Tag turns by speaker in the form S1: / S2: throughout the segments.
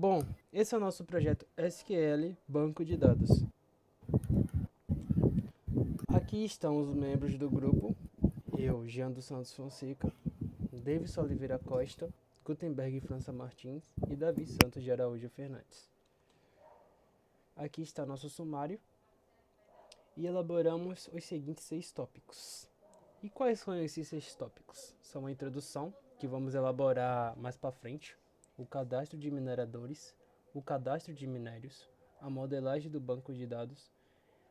S1: Bom, esse é o nosso projeto SQL Banco de Dados. Aqui estão os membros do grupo: eu, Jean dos Santos Fonseca, Davis Oliveira Costa, Gutenberg França Martins e Davi Santos de Araújo Fernandes. Aqui está nosso sumário e elaboramos os seguintes 6 tópicos. E quais são esses 6 tópicos? São a introdução, que vamos elaborar mais para frente, o cadastro de mineradores, o cadastro de minérios, a modelagem do banco de dados,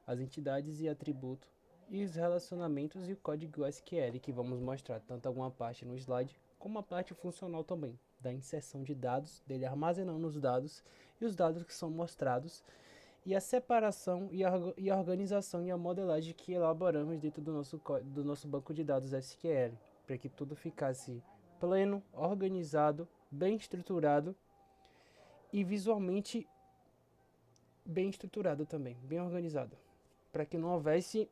S1: as entidades e atributos, e os relacionamentos e o código SQL, que vamos mostrar tanto alguma parte no slide, como a parte funcional também, da inserção de dados, dele armazenando os dados e os dados que são mostrados, e a separação e a organização e a modelagem que elaboramos dentro do nosso banco de dados SQL, para que tudo ficasse pleno, organizado, bem estruturado e visualmente bem estruturado também, bem organizado, para que não houvesse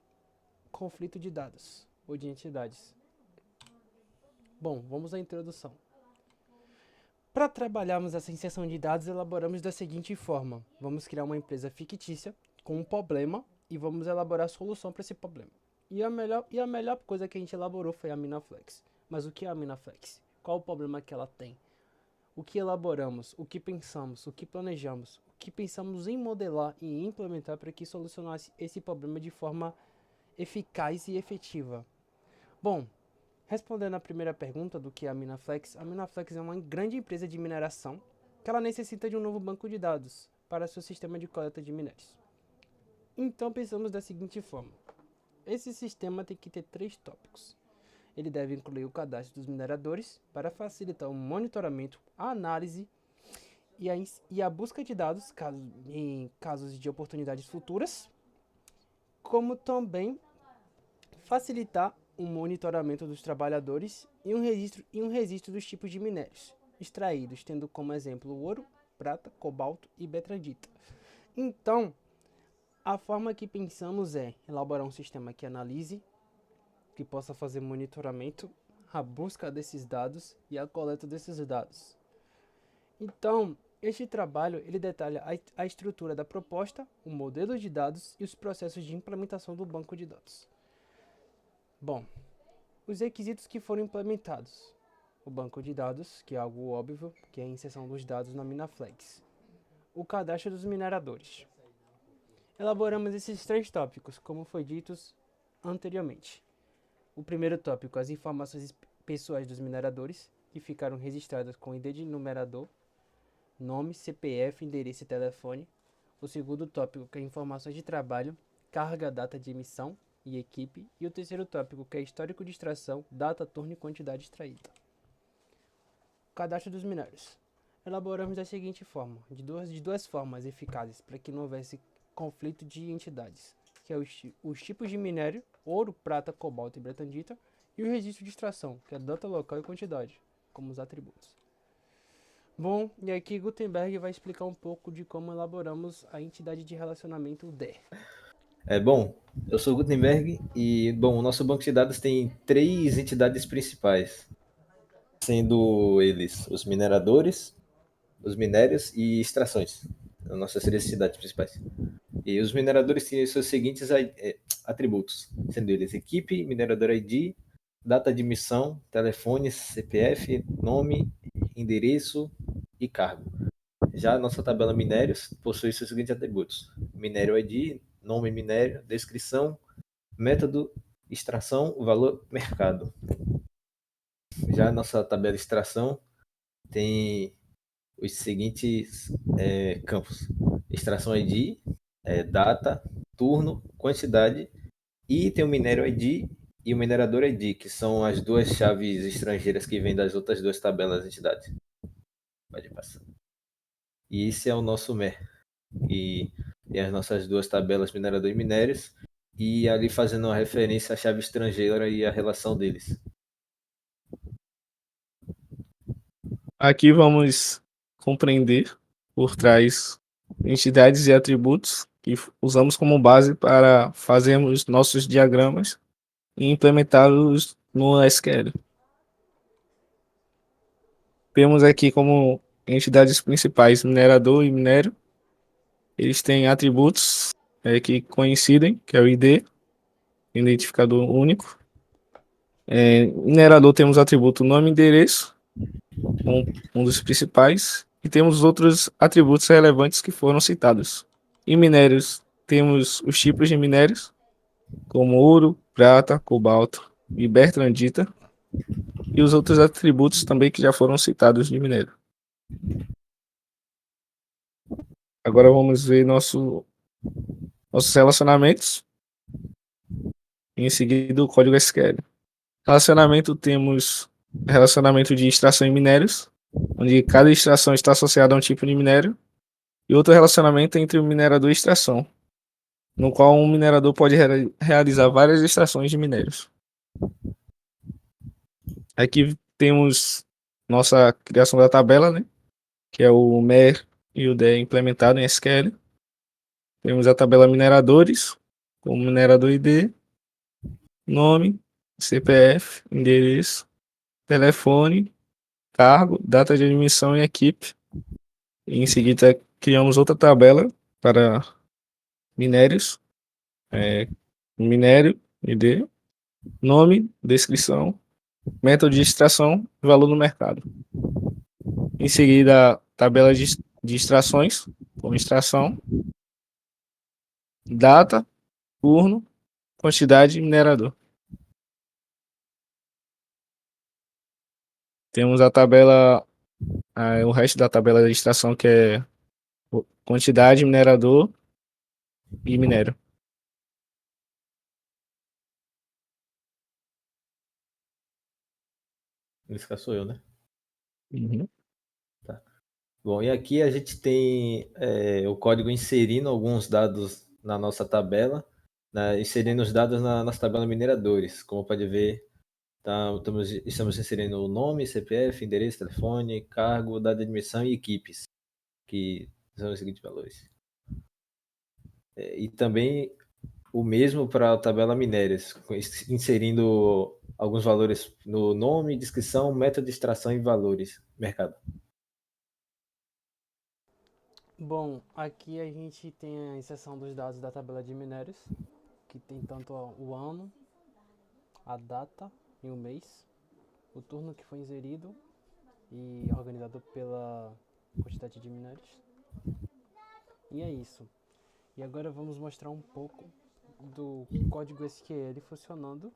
S1: conflito de dados ou de entidades. Bom, vamos à introdução. Para trabalharmos essa inserção de dados, elaboramos da seguinte forma: vamos criar uma empresa fictícia com um problema e vamos elaborar a solução para esse problema. E a melhor coisa que a gente elaborou foi a Minaflex. Mas o que é a Minaflex? Qual o problema que ela tem? O que elaboramos, o que pensamos, o que planejamos, o que pensamos em modelar e implementar para que solucionasse esse problema de forma eficaz e efetiva. Bom, respondendo à primeira pergunta do que é a Minaflex é uma grande empresa de mineração que ela necessita de um novo banco de dados para seu sistema de coleta de minérios. Então pensamos da seguinte forma: esse sistema tem que ter 3 tópicos. Ele deve incluir o cadastro dos mineradores para facilitar o monitoramento, a análise e a busca de dados em casos de oportunidades futuras, como também facilitar o monitoramento dos trabalhadores e um registro dos tipos de minérios extraídos, tendo como exemplo ouro, prata, cobalto e betrandita. Então, a forma que pensamos é elaborar um sistema que analise, que possa fazer monitoramento, a busca desses dados e a coleta desses dados. Então, este trabalho ele detalha a estrutura da proposta, o modelo de dados e os processos de implementação do banco de dados. Bom, os requisitos que foram implementados: o banco de dados, que é algo óbvio, que é a inserção dos dados na Minaflex. O cadastro dos mineradores. Elaboramos esses 3 tópicos, como foi dito anteriormente. O primeiro tópico: as informações pessoais dos mineradores, que ficaram registradas com ID de numerador, nome, CPF, endereço e telefone. O segundo tópico, que é informações de trabalho, carga, data de emissão e equipe. E o terceiro tópico, que é histórico de extração, data, turno e quantidade extraída. Cadastro dos minérios. Elaboramos da seguinte forma, de duas formas eficazes para que não houvesse conflito de entidades, que é os tipos de minério, ouro, prata, cobalto e betandita, e o registro de extração, que é data, local e quantidade, como os atributos. Bom, e aqui Gutenberg vai explicar um pouco de como elaboramos a entidade de relacionamento D.
S2: Bom, eu sou o Gutenberg e, bom, o nosso banco de dados tem 3 entidades principais, sendo eles os mineradores, os minérios e extrações, as nossas 3 entidades principais. E os mineradores têm os seus seguintes atributos, sendo eles equipe, minerador ID, data de emissão, telefone, CPF, nome, endereço e cargo. Já a nossa tabela minérios possui seus seguintes atributos: minério ID, nome minério, descrição, método, extração, valor, mercado. Já a nossa tabela extração tem os seguintes campos: extração ID, data, turno, quantidade, e tem o minério ID e o minerador ID, que são as duas chaves estrangeiras que vêm das outras 2 tabelas entidades. Pode passar. E esse é o nosso MER, e tem as nossas 2 tabelas minerador e minérios, e ali fazendo uma referência à chave estrangeira e a relação deles.
S3: Aqui vamos compreender por trás entidades e atributos que usamos como base para fazermos nossos diagramas e implementá-los no SQL. Temos aqui como entidades principais, minerador e minério. Eles têm atributos que coincidem, que é o ID, identificador único. Minerador temos atributo nome e endereço, um dos principais, e temos outros atributos relevantes que foram citados. Em minérios, temos os tipos de minérios, como ouro, prata, cobalto e bertrandita, e os outros atributos também que já foram citados de minério. Agora vamos ver nossos relacionamentos, e em seguida o código SQL. Relacionamento, temos relacionamento de extração em minérios, onde cada extração está associada a um tipo de minério, e outro relacionamento entre o minerador e extração, no qual um minerador pode realizar várias extrações de minérios. Aqui temos nossa criação da tabela, né, que é o MER e o DE implementado em SQL. Temos a tabela mineradores, com minerador ID, nome, CPF, endereço, telefone, cargo, data de admissão e equipe. E em seguida criamos outra tabela para minérios, minério, ID, nome, descrição, método de extração e valor no mercado. Em seguida, tabela de extrações, como extração, data, turno, quantidade e minerador. Temos a tabela, o resto da tabela de extração, que é quantidade, minerador e minério.
S2: Esse cá sou eu, né?
S3: Uhum.
S2: Tá. Bom, e aqui a gente tem o código inserindo alguns dados na nossa tabela, né, inserindo os dados na nossa tabela mineradores. Como pode ver, estamos inserindo o nome, CPF, endereço, telefone, cargo, data de admissão e equipes, que são os seguintes valores. E também o mesmo para a tabela minérios, inserindo alguns valores no nome, descrição, método de extração e valores, mercado.
S1: Bom, aqui a gente tem a inserção dos dados da tabela de minérios, que tem tanto o ano, a data e o mês, o turno que foi inserido e organizado pela quantidade de minérios. E é isso. E agora vamos mostrar um pouco do código SQL funcionando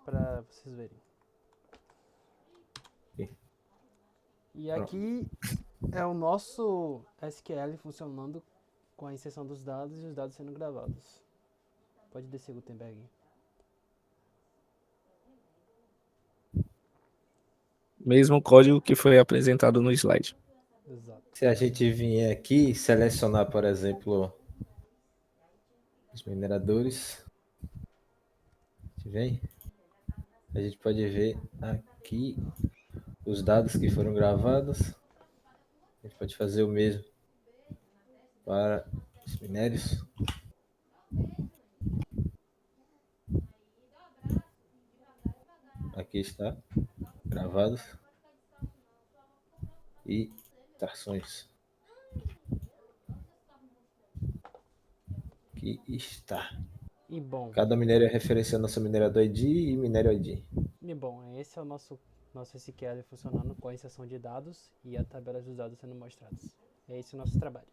S1: para vocês verem. E aqui é o nosso SQL funcionando com a inserção dos dados e os dados sendo gravados. Pode descer, Gutenberg.
S3: Mesmo código que foi apresentado no slide.
S1: Exato.
S2: Se a gente vier aqui e selecionar, por exemplo, os mineradores, a gente pode ver aqui os dados que foram gravados. A gente pode fazer o mesmo para os minérios. Aqui está, gravados. E trações. Aqui está.
S1: E bom,
S2: Cada minério é referência ao nosso minerador ID e minério ID.
S1: esse é o nosso SQL funcionando com a inserção de dados e a tabela dos dados sendo mostrados. É esse o nosso trabalho.